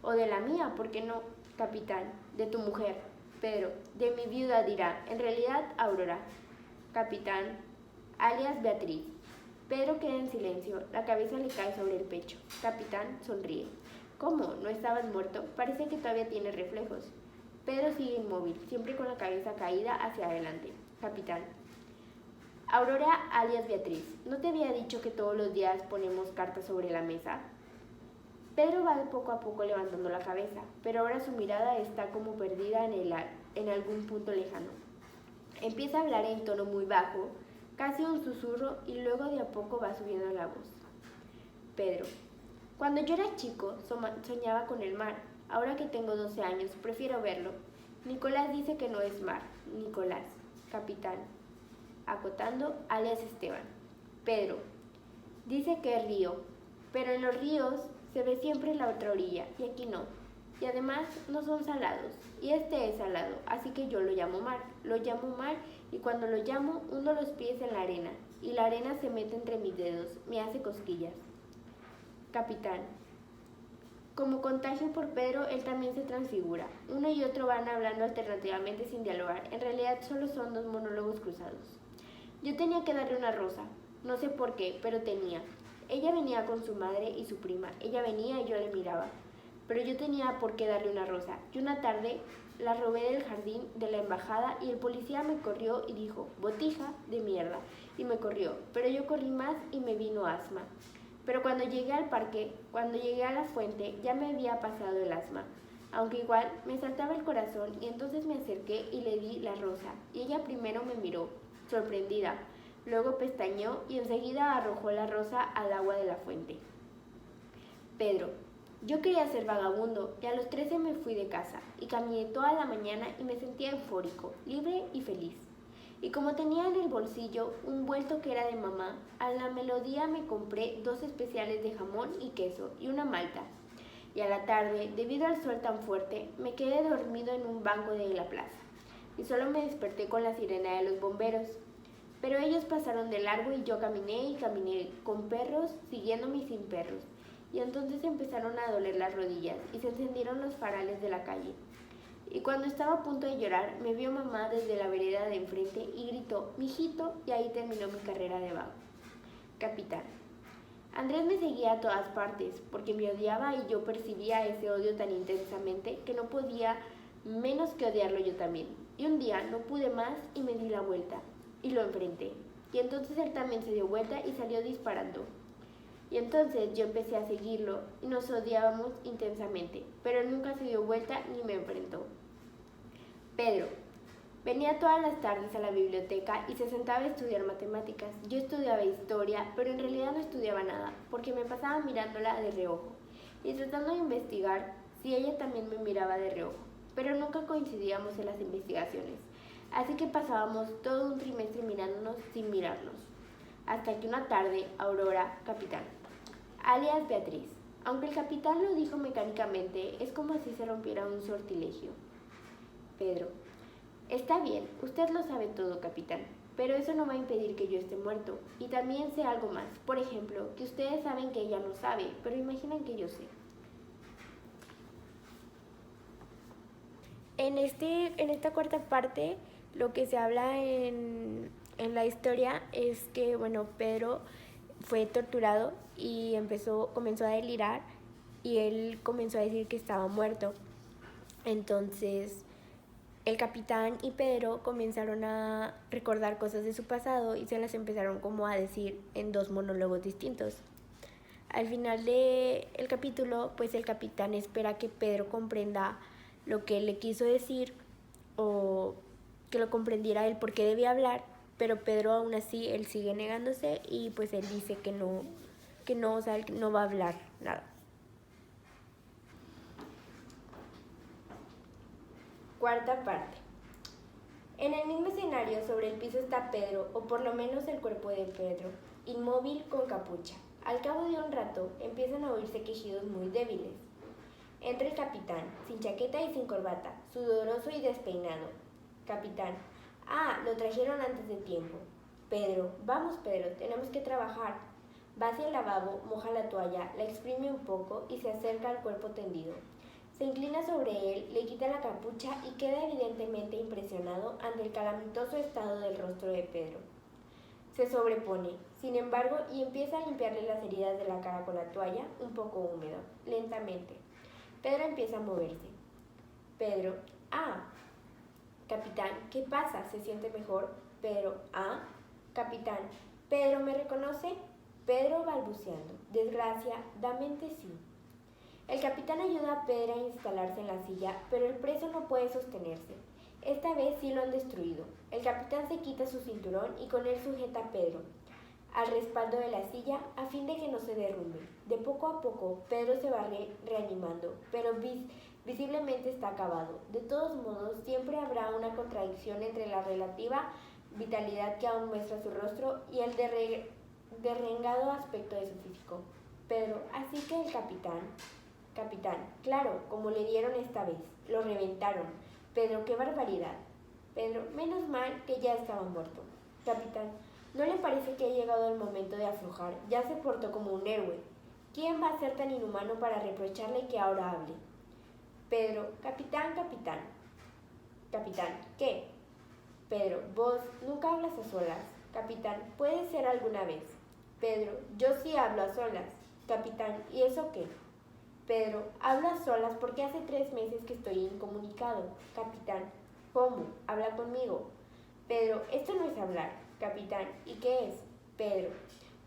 o de la mía, ¿por qué no? Capitán, de tu mujer. Pedro, de mi viuda dirá, en realidad Aurora. Capitán, alias Beatriz. Pedro queda en silencio, la cabeza le cae sobre el pecho. Capitán sonríe. ¿Cómo? ¿No estabas muerto? Parece que todavía tienes reflejos. Pedro sigue inmóvil, siempre con la cabeza caída hacia adelante. Capitán. Aurora, alias Beatriz, ¿no te había dicho que todos los días ponemos cartas sobre la mesa? Pedro va de poco a poco levantando la cabeza, pero ahora su mirada está como perdida en algún punto lejano. Empieza a hablar en tono muy bajo, casi un susurro y luego de a poco va subiendo la voz. Pedro: cuando yo era chico soñaba con el mar. Ahora que tengo 12 años prefiero verlo. Nicolás dice que no es mar. Nicolás: capitán. Acotando, alias Esteban. Pedro: dice que es río, pero en los ríos se ve siempre la otra orilla y aquí no. Y además no son salados, y este es salado, así que yo lo llamo mar. Lo llamo mar y cuando lo llamo hundo los pies en la arena, y la arena se mete entre mis dedos, me hace cosquillas. Capitán: como contagio por Pedro, él también se transfigura. Uno y otro van hablando alternativamente sin dialogar. En realidad solo son dos monólogos cruzados. Yo tenía que darle una rosa. No sé por qué, pero tenía. Ella venía con su madre y su prima. Ella venía y yo le miraba. Pero yo tenía por qué darle una rosa. Y una tarde la robé del jardín de la embajada y el policía me corrió y dijo: botija de mierda. Y me corrió. Pero yo corrí más y me vino asma. Pero cuando llegué al parque, cuando llegué a la fuente, ya me había pasado el asma. Aunque igual me saltaba el corazón y entonces me acerqué y le di la rosa. Y ella primero me miró, sorprendida. Luego pestañeó y enseguida arrojó la rosa al agua de la fuente. Pedro: yo quería ser vagabundo y a los 13 me fui de casa y caminé toda la mañana y me sentía eufórico, libre y feliz. Y como tenía en el bolsillo un vuelto que era de mamá, a la melodía me compré 2 especiales de jamón y queso y una malta. Y a la tarde, debido al sol tan fuerte, me quedé dormido en un banco de la plaza. Y solo me desperté con la sirena de los bomberos. Pero ellos pasaron de largo y yo caminé y caminé, con perros siguiéndome y sin perros. Y entonces empezaron a doler las rodillas y se encendieron los farales de la calle. Y cuando estaba a punto de llorar, me vio mamá desde la vereda de enfrente y gritó: mijito, y ahí terminó mi carrera de vago. Capitán: Andrés me seguía a todas partes, porque me odiaba y yo percibía ese odio tan intensamente que no podía menos que odiarlo yo también. Y un día no pude más y me di la vuelta, y lo enfrenté. Y entonces él también se dio vuelta y salió disparando. Y entonces yo empecé a seguirlo y nos odiábamos intensamente, pero él nunca se dio vuelta ni me enfrentó. Pedro: venía todas las tardes a la biblioteca y se sentaba a estudiar matemáticas. Yo estudiaba historia, pero en realidad no estudiaba nada, porque me pasaba mirándola de reojo y tratando de investigar si ella también me miraba de reojo, pero nunca coincidíamos en las investigaciones. Así que pasábamos todo un trimestre mirándonos sin mirarnos. Hasta que una tarde, Aurora, capitán, alias Beatriz, aunque el capitán lo dijo mecánicamente, es como si se rompiera un sortilegio. Pedro: está bien, usted lo sabe todo, capitán, pero eso no va a impedir que yo esté muerto. Y también sé algo más, por ejemplo, que ustedes saben que ella no sabe, pero imaginan que yo sé. En esta cuarta parte, lo que se habla en la historia es que, bueno, Pedro fue torturado y comenzó a delirar y él comenzó a decir que estaba muerto. Entonces, el capitán y Pedro comenzaron a recordar cosas de su pasado y se las empezaron como a decir en 2 monólogos distintos. Al final del capítulo, pues el capitán espera que Pedro comprenda lo que él le quiso decir o que lo comprendiera él por qué debía hablar, pero Pedro aún así, él sigue negándose y pues él dice que no, o sea, él no va a hablar nada. Cuarta parte. En el mismo escenario, sobre el piso está Pedro, o por lo menos el cuerpo de Pedro, inmóvil con capucha. Al cabo de un rato, empiezan a oírse quejidos muy débiles. Entra el capitán, sin chaqueta y sin corbata, sudoroso y despeinado. Capitán: ah, lo trajeron antes de tiempo. Pedro: vamos, Pedro, tenemos que trabajar. Va hacia el lavabo, moja la toalla, la exprime un poco y se acerca al cuerpo tendido. Se inclina sobre él, le quita la capucha y queda evidentemente impresionado ante el calamitoso estado del rostro de Pedro. Se sobrepone, sin embargo, y empieza a limpiarle las heridas de la cara con la toalla, un poco húmedo, lentamente. Pedro empieza a moverse. Pedro: ah. Capitán: ¿qué pasa? ¿Se siente mejor? Pedro: ah. Capitán: ¿Pedro me reconoce? Pedro balbuceando: desgraciadamente sí. El capitán ayuda a Pedro a instalarse en la silla, pero el preso no puede sostenerse. Esta vez sí lo han destruido. El capitán se quita su cinturón y con él sujeta a Pedro al respaldo de la silla a fin de que no se derrumbe. De poco a poco, Pedro se va reanimando, pero visiblemente está acabado. De todos modos, siempre habrá una contradicción entre la relativa vitalidad que aún muestra su rostro y el derrengado aspecto de su físico. Pedro, así que el capitán, claro, como le dieron esta vez, lo reventaron. Pedro, qué barbaridad. Pedro, menos mal que ya estaba muerto. Capitán, ¿no le parece que ha llegado el momento de aflojar? Ya se portó como un héroe. ¿Quién va a ser tan inhumano para reprocharle que ahora hable? Pedro, capitán. Capitán, ¿qué? Pedro, vos nunca hablas a solas. Capitán, puede ser alguna vez. Pedro, yo sí hablo a solas. Capitán, ¿y eso qué? Pedro, hablo a solas porque hace 3 meses que estoy incomunicado. Capitán, ¿cómo? Habla conmigo. Pedro, esto no es hablar. Capitán, ¿y qué es? Pedro,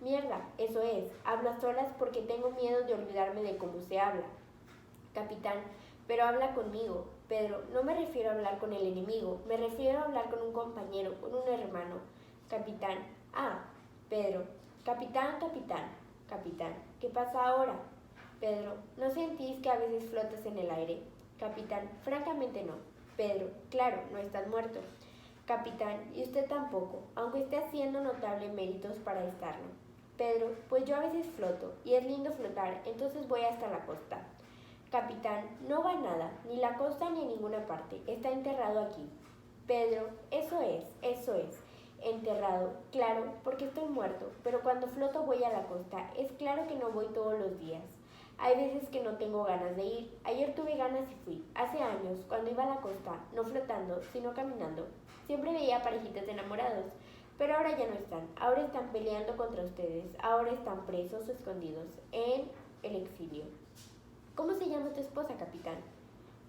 mierda, eso es. Hablo a solas porque tengo miedo de olvidarme de cómo se habla. Capitán, pero habla conmigo. Pedro, no me refiero a hablar con el enemigo, me refiero a hablar con un compañero, con un hermano. Capitán, Pedro, capitán, ¿qué pasa ahora? Pedro, ¿no sentís que a veces flotas en el aire? Capitán, francamente no. Pedro, claro, no estás muerto. Capitán, y usted tampoco, aunque esté haciendo notables méritos para estarlo. Pedro, pues yo a veces floto, y es lindo flotar, entonces voy hasta la costa. Capitán, no va a nada, ni la costa ni a ninguna parte, está enterrado aquí. Pedro, eso es, enterrado, claro, porque estoy muerto, pero cuando floto voy a la costa, es claro que no voy todos los días. Hay veces que no tengo ganas de ir, ayer tuve ganas y fui, hace años, cuando iba a la costa, no flotando, sino caminando. Siempre veía parejitas de enamorados, pero ahora ya no están. Ahora están peleando contra ustedes. Ahora están presos o escondidos en el exilio. ¿Cómo se llama tu esposa, capitán?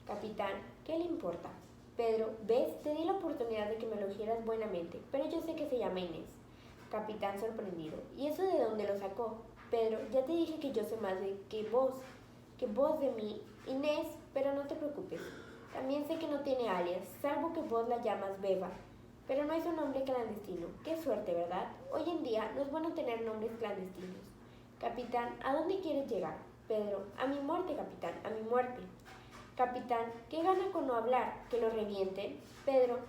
Capitán, ¿qué le importa? Pedro, ¿ves? Te di la oportunidad de que me elogieras buenamente, pero yo sé que se llama Inés. Capitán sorprendido. ¿Y eso de dónde lo sacó? Pedro, ya te dije que yo sé más que vos de mí. Inés, pero no te preocupes. También sé que no tiene alias, salvo que vos la llamas Beba. Pero no es un nombre clandestino. Qué suerte, ¿verdad? Hoy en día no es bueno tener nombres clandestinos. Capitán, ¿a dónde quieres llegar? Pedro, a mi muerte, capitán, a mi muerte. Capitán, ¿qué gana con no hablar? ¿Que lo revienten? Pedro,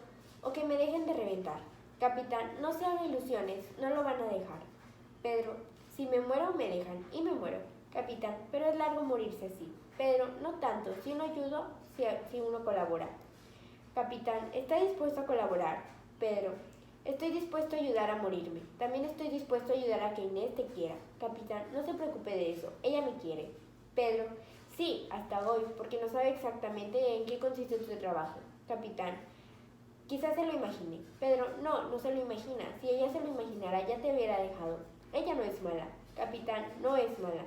o que me dejen de reventar. Capitán, no se haga ilusiones, no lo van a dejar. Pedro, si me muero, me dejan, y me muero. Capitán, pero es largo morirse así. Pedro, no tanto, si uno ayuda, si uno colabora. Capitán, ¿está dispuesto a colaborar? Pedro, estoy dispuesto a ayudar a morirme. También estoy dispuesto a ayudar a que Inés te quiera. Capitán, no se preocupe de eso, ella me quiere. Pedro, sí, hasta hoy, porque no sabe exactamente en qué consiste tu trabajo. Capitán, quizás se lo imagine. Pedro, no se lo imagina. Si ella se lo imaginara, ya te hubiera dejado. Ella no es mala. Capitán, no es mala.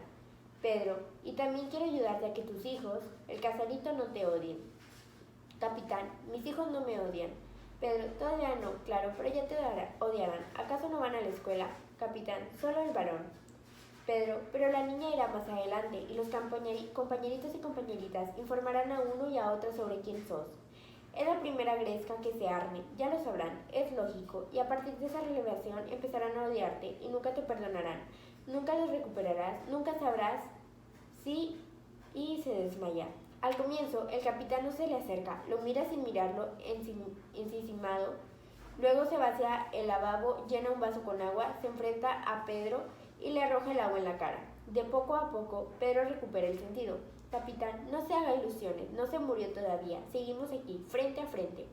Pedro, y también quiero ayudarte a que tus hijos, el Casalito, no te odien. Capitán, mis hijos no me odian. Pedro, todavía no, claro, pero ya te odiarán. ¿Acaso no van a la escuela? Capitán, solo el varón. Pedro, pero la niña irá más adelante y los compañeritos y compañeritas informarán a uno y a otro sobre quién sos. Es la primera gresca que se arme, ya lo sabrán, es lógico, y a partir de esa revelación empezarán a odiarte y nunca te perdonarán. Nunca los recuperarás, nunca sabrás si y se desmaya. Al comienzo, el capitán no se le acerca, lo mira sin mirarlo, ensimismado. Luego se vacía el lavabo, llena un vaso con agua, se enfrenta a Pedro y le arroja el agua en la cara. De poco a poco, Pedro recupera el sentido. Capitán, no se haga ilusiones, no se murió todavía, seguimos aquí, frente a frente.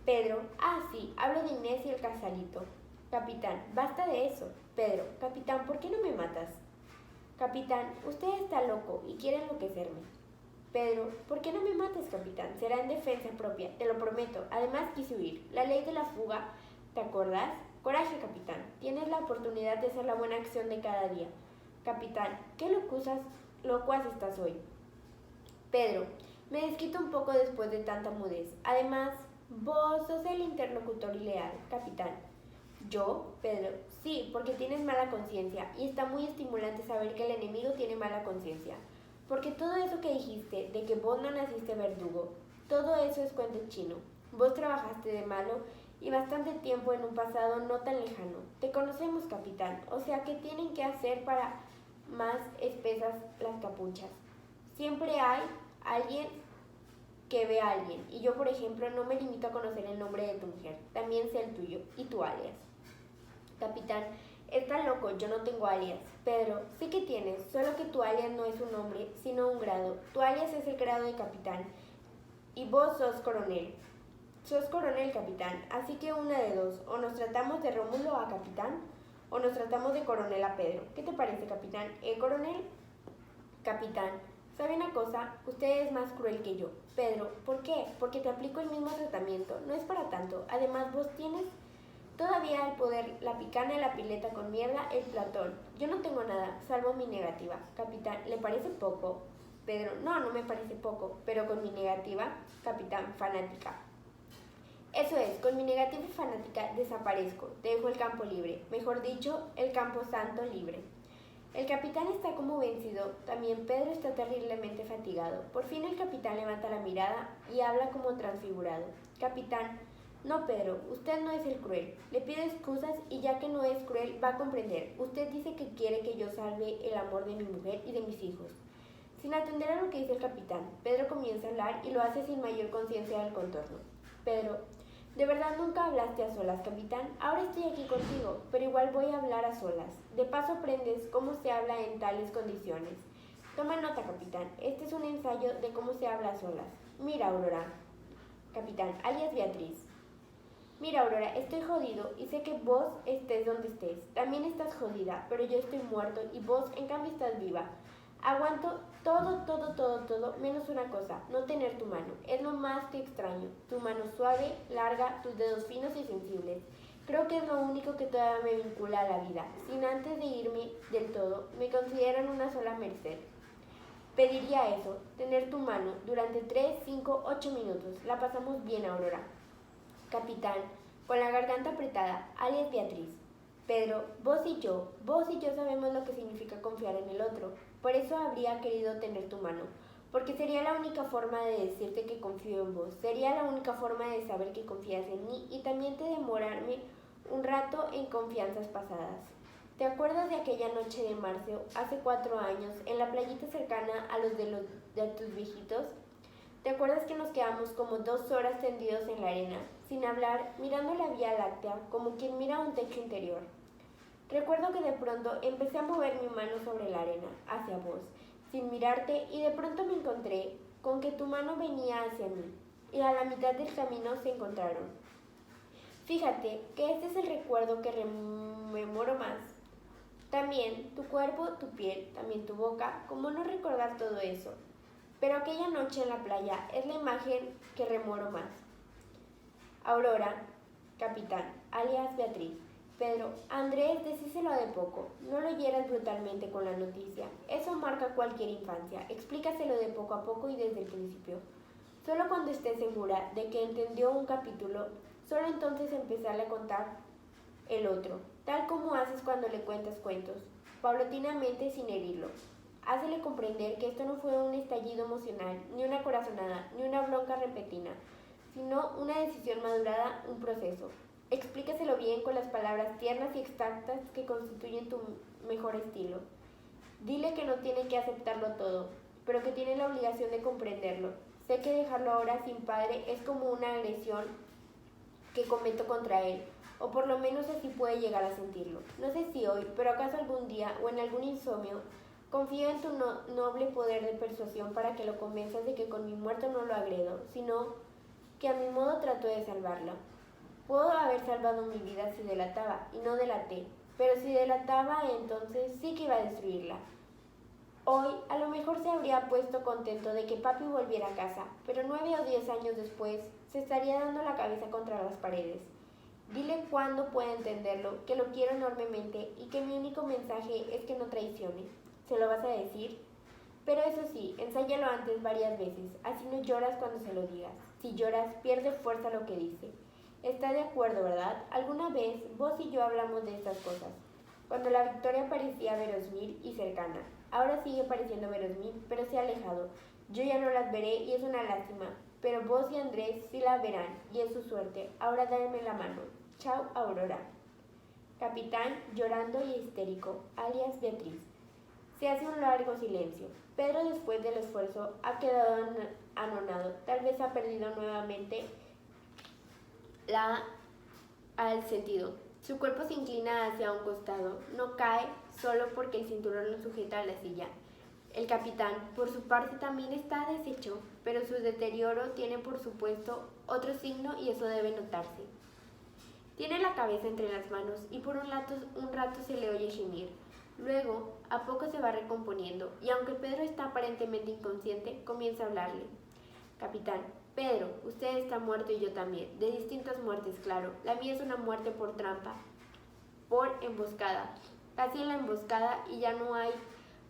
Pedro, sí, hablo de Inés y el Casalito. Capitán, basta de eso. Pedro, capitán, ¿por qué no me matas? Capitán, usted está loco y quiere enloquecerme. Pedro, ¿por qué no me matas, capitán? Será en defensa propia, te lo prometo. Además quise huir. La ley de la fuga, ¿te acordás? Coraje, capitán. Tienes la oportunidad de hacer la buena acción de cada día. Capitán, ¿qué locuaz estás hoy? Pedro, me desquito un poco después de tanta mudez. Además, vos sos el interlocutor leal, capitán. ¿Yo? Pedro, sí, porque tienes mala conciencia y está muy estimulante saber que el enemigo tiene mala conciencia. Porque todo eso que dijiste, de que vos no naciste verdugo, todo eso es cuento chino. Vos trabajaste de malo y bastante tiempo en un pasado no tan lejano. Te conocemos, capitán, o sea que tienen que hacer para más espesas las capuchas. Siempre hay alguien que ve a alguien, y yo, por ejemplo, no me limito a conocer el nombre de tu mujer, también sé el tuyo y tu alias. Capitán, está loco, yo no tengo alias. Pedro, sí que tienes, solo que tu alias no es un nombre, sino un grado. Tu alias es el grado de capitán, y vos sos coronel. Sos coronel, capitán, así que una de dos, o nos tratamos de Rómulo a capitán, o nos tratamos de coronel a Pedro. ¿Qué te parece, capitán? Coronel, capitán, ¿sabe una cosa? Usted es más cruel que yo. Pedro, ¿por qué? Porque te aplico el mismo tratamiento, no es para tanto. Además, vos tienes todavía el poder, la picana, la pileta con mierda, el Platón. Yo no tengo nada, salvo mi negativa. Capitán, ¿le parece poco? Pedro, no, no me parece poco, pero con mi negativa, capitán, fanática. Eso es, con mi negativa fanática desaparezco, dejo el campo libre, mejor dicho, el campo santo libre. El capitán está como vencido, también Pedro está terriblemente fatigado. Por fin el capitán levanta la mirada y habla como transfigurado. Capitán, no, Pedro, usted no es el cruel. Le pido excusas y ya que no es cruel, va a comprender. Usted dice que quiere que yo salve el amor de mi mujer y de mis hijos. Sin atender a lo que dice el capitán, Pedro comienza a hablar y lo hace sin mayor conciencia del contorno. Pedro, de verdad nunca hablaste a solas, capitán. Ahora estoy aquí contigo, pero igual voy a hablar a solas. De paso aprendes cómo se habla en tales condiciones. Toma nota, capitán. Este es un ensayo de cómo se habla a solas. Mira, Aurora. Capitán, alias Beatriz. Mira, Aurora, estoy jodido y sé que vos estés donde estés. También estás jodida, pero yo estoy muerto y vos, en cambio, estás viva. Aguanto todo, menos una cosa, no tener tu mano. Es lo más que extraño. Tu mano suave, larga, tus dedos finos y sensibles. Creo que es lo único que todavía me vincula a la vida. Sin antes de irme del todo, me consideran una sola merced. Pediría eso, tener tu mano, durante 3, 5, 8 minutos. La pasamos bien, Aurora. Capitán, con la garganta apretada, alias Beatriz. Pedro, vos y yo sabemos lo que significa confiar en el otro. Por eso habría querido tener tu mano, porque sería la única forma de decirte que confío en vos, sería la única forma de saber que confías en mí y también de demorarme un rato en confianzas pasadas. ¿Te acuerdas de aquella noche de marzo, hace 4 años, en la playita cercana a los de tus viejitos? ¿Te acuerdas que nos quedamos como 2 horas tendidos en la arena, sin hablar, mirando la Vía Láctea, como quien mira un techo interior? Recuerdo que de pronto empecé a mover mi mano sobre la arena, hacia vos, sin mirarte, y de pronto me encontré con que tu mano venía hacia mí, y a la mitad del camino se encontraron. Fíjate que este es el recuerdo que rememoro más. También tu cuerpo, tu piel, también tu boca, como no recordar todo eso. Pero aquella noche en la playa es la imagen que rememoro más. Aurora, capitán, alias Beatriz. Pedro, Andrés, decíselo de poco, no lo hieras brutalmente con la noticia. Eso marca cualquier infancia. Explícaselo de poco a poco y desde el principio. Solo cuando estés segura de que entendió un capítulo, solo entonces empezarle a contar el otro, tal como haces cuando le cuentas cuentos, paulatinamente sin herirlo. Hácele comprender que esto no fue un estallido emocional, ni una corazonada, ni una bronca repentina, sino una decisión madurada, un proceso. Explícaselo bien con las palabras tiernas y exactas que constituyen tu mejor estilo. Dile que no tiene que aceptarlo todo, pero que tiene la obligación de comprenderlo. Sé que dejarlo ahora sin padre es como una agresión que cometo contra él, o por lo menos así puede llegar a sentirlo. No sé si hoy, pero acaso algún día o en algún insomnio, confío en tu noble poder de persuasión para que lo convenzas de que con mi muerto no lo agredo, sino que a mi modo trato de salvarlo. Puedo haber salvado mi vida si delataba, y no delaté, pero si delataba entonces sí que iba a destruirla. Hoy a lo mejor se habría puesto contento de que papi volviera a casa, pero 9 o 10 años después se estaría dando la cabeza contra las paredes. Dile cuándo puede entenderlo, que lo quiero enormemente y que mi único mensaje es que no traicione. ¿Se lo vas a decir? Pero eso sí, ensáyalo antes varias veces, así no lloras cuando se lo digas. Si lloras, pierde fuerza lo que dice. Está de acuerdo, ¿verdad? Alguna vez vos y yo hablamos de estas cosas, cuando la victoria parecía verosímil y cercana. Ahora sigue pareciendo verosímil, pero se ha alejado. Yo ya no las veré y es una lástima. pero vos y Andrés sí la verán, y es su suerte. Ahora dame la mano. Chao, Aurora. Capitán, llorando y histérico, alias Beatriz. Se hace un largo silencio. Pedro, después del esfuerzo, ha quedado anonado. Tal vez ha perdido nuevamente al sentido. Su cuerpo se inclina hacia un costado. No cae solo porque el cinturón lo sujeta a la silla. El capitán, por su parte, también está deshecho, pero su deterioro tiene, por supuesto, otro signo y eso debe notarse. Tiene la cabeza entre las manos y por un rato se le oye gemir. Luego, a poco se va recomponiendo y aunque Pedro está aparentemente inconsciente, comienza a hablarle. Capitán, Pedro, usted está muerto y yo también. De distintas muertes, claro. La mía es una muerte por trampa, por emboscada. Casi en la emboscada y ya no hay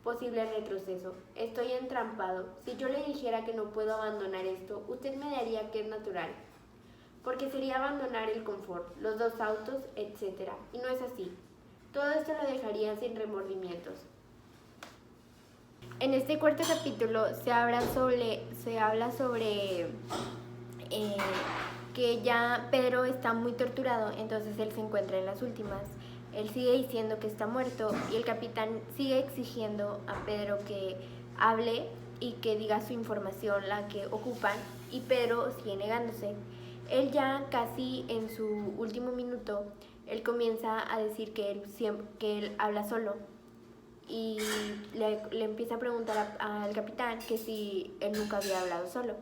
posible retroceso. Estoy entrampado. Si yo le dijera que no puedo abandonar esto, usted me daría que es natural. Porque sería abandonar el confort, los 2 autos, etc. Y no es así. Todo esto lo dejaría sin remordimientos. En este cuarto capítulo se habla sobre que ya Pedro está muy torturado, entonces él se encuentra en las últimas. Él sigue diciendo que está muerto y el capitán sigue exigiendo a Pedro que hable y que diga su información, la que ocupan, y Pedro sigue negándose. Él ya casi en su último minuto, él comienza a decir que él habla solo y le empieza a preguntar al capitán que si él nunca había hablado solo.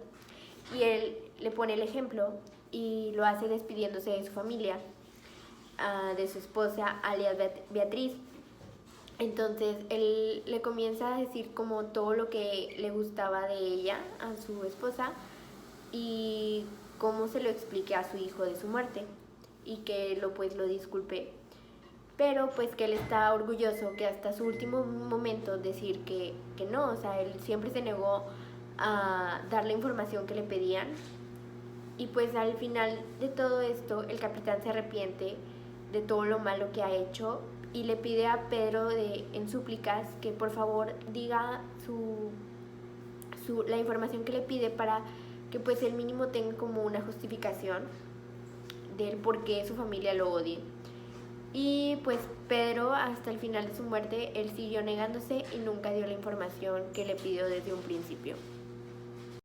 Y él le pone el ejemplo y lo hace despidiéndose de su familia, de su esposa, alias Beatriz. Entonces él le comienza a decir como todo lo que le gustaba de ella, a su esposa, y cómo se lo explique a su hijo de su muerte y que lo disculpe, pero pues que él está orgulloso que hasta su último momento decir que no, o sea, él siempre se negó a dar la información que le pedían. Y pues al final de todo esto el capitán se arrepiente de todo lo malo que ha hecho y le pide a Pedro en súplicas que por favor diga la información que le pide para que pues el mínimo tenga como una justificación del por qué su familia lo odie. Y pues Pedro hasta el final de su muerte él siguió negándose y nunca dio la información que le pidió desde un principio.